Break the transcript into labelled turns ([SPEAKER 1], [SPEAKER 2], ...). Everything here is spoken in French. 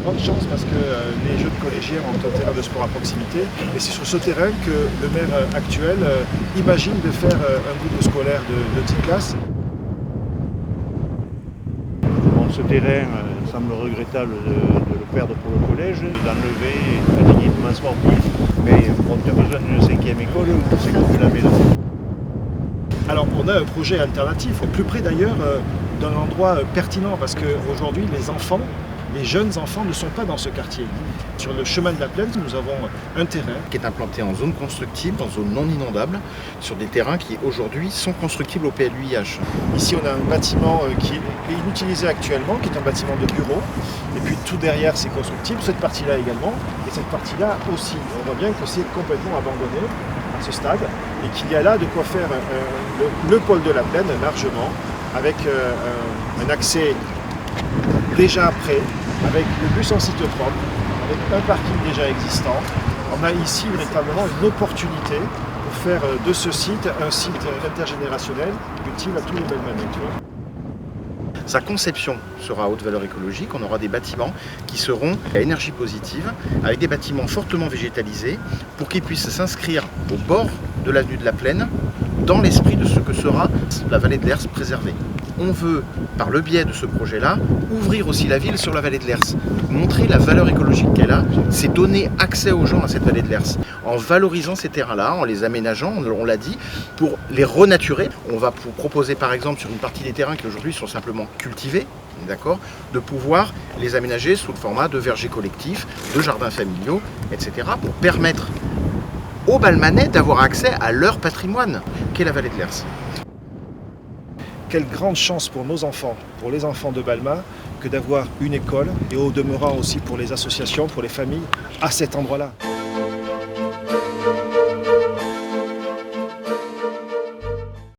[SPEAKER 1] Grande chance parce que les jeunes collégiens ont un terrain de sport à proximité et c'est sur ce terrain que le maire actuel imagine de faire un groupe scolaire de 10 classes.
[SPEAKER 2] Bon, ce terrain semble regrettable de le perdre pour le collège, d'enlever un équipement sportif, mais bon, tu as besoin d'une 5e école où c'est que tu la mets là.
[SPEAKER 1] Alors on a un projet alternatif, au plus près d'ailleurs d'un endroit pertinent parce qu'aujourd'hui les jeunes enfants ne sont pas dans ce quartier. Sur le chemin de la Plaine, nous avons un terrain
[SPEAKER 3] qui est implanté en zone constructible, en zone non inondable, sur des terrains qui aujourd'hui sont constructibles au PLUIH.
[SPEAKER 1] Ici on a un bâtiment qui est inutilisé actuellement, qui est un bâtiment de bureau, et puis tout derrière c'est constructible, cette partie-là également, et cette partie-là aussi. On voit bien que c'est complètement abandonné à ce stade, et qu'il y a là de quoi faire le pôle de la Plaine largement, avec un accès déjà prêt, avec le bus en site propre, avec un parking déjà existant. On a ici véritablement une opportunité pour faire de ce site un site intergénérationnel utile à tous les Belmanais.
[SPEAKER 3] Sa conception sera à haute valeur écologique. On aura des bâtiments qui seront à énergie positive, avec des bâtiments fortement végétalisés, pour qu'ils puissent s'inscrire au bord de l'avenue de la Plaine, dans l'esprit de ce que sera la vallée de l'Hers préservée. On veut, par le biais de ce projet-là, ouvrir aussi la ville sur la vallée de l'Hers, montrer la valeur écologique qu'elle a, c'est donner accès aux gens à cette vallée de l'Hers. En valorisant ces terrains-là, en les aménageant, on l'a dit, pour les renaturer, on va proposer par exemple sur une partie des terrains qui aujourd'hui sont simplement cultivés, d'accord, de pouvoir les aménager sous le format de vergers collectifs, de jardins familiaux, etc., pour permettre aux Balmanais d'avoir accès à leur patrimoine, qu'est la vallée de l'Hers.
[SPEAKER 1] Quelle grande chance pour nos enfants, pour les enfants de Balma, que d'avoir une école et au demeurant aussi pour les associations, pour les familles, à cet endroit-là.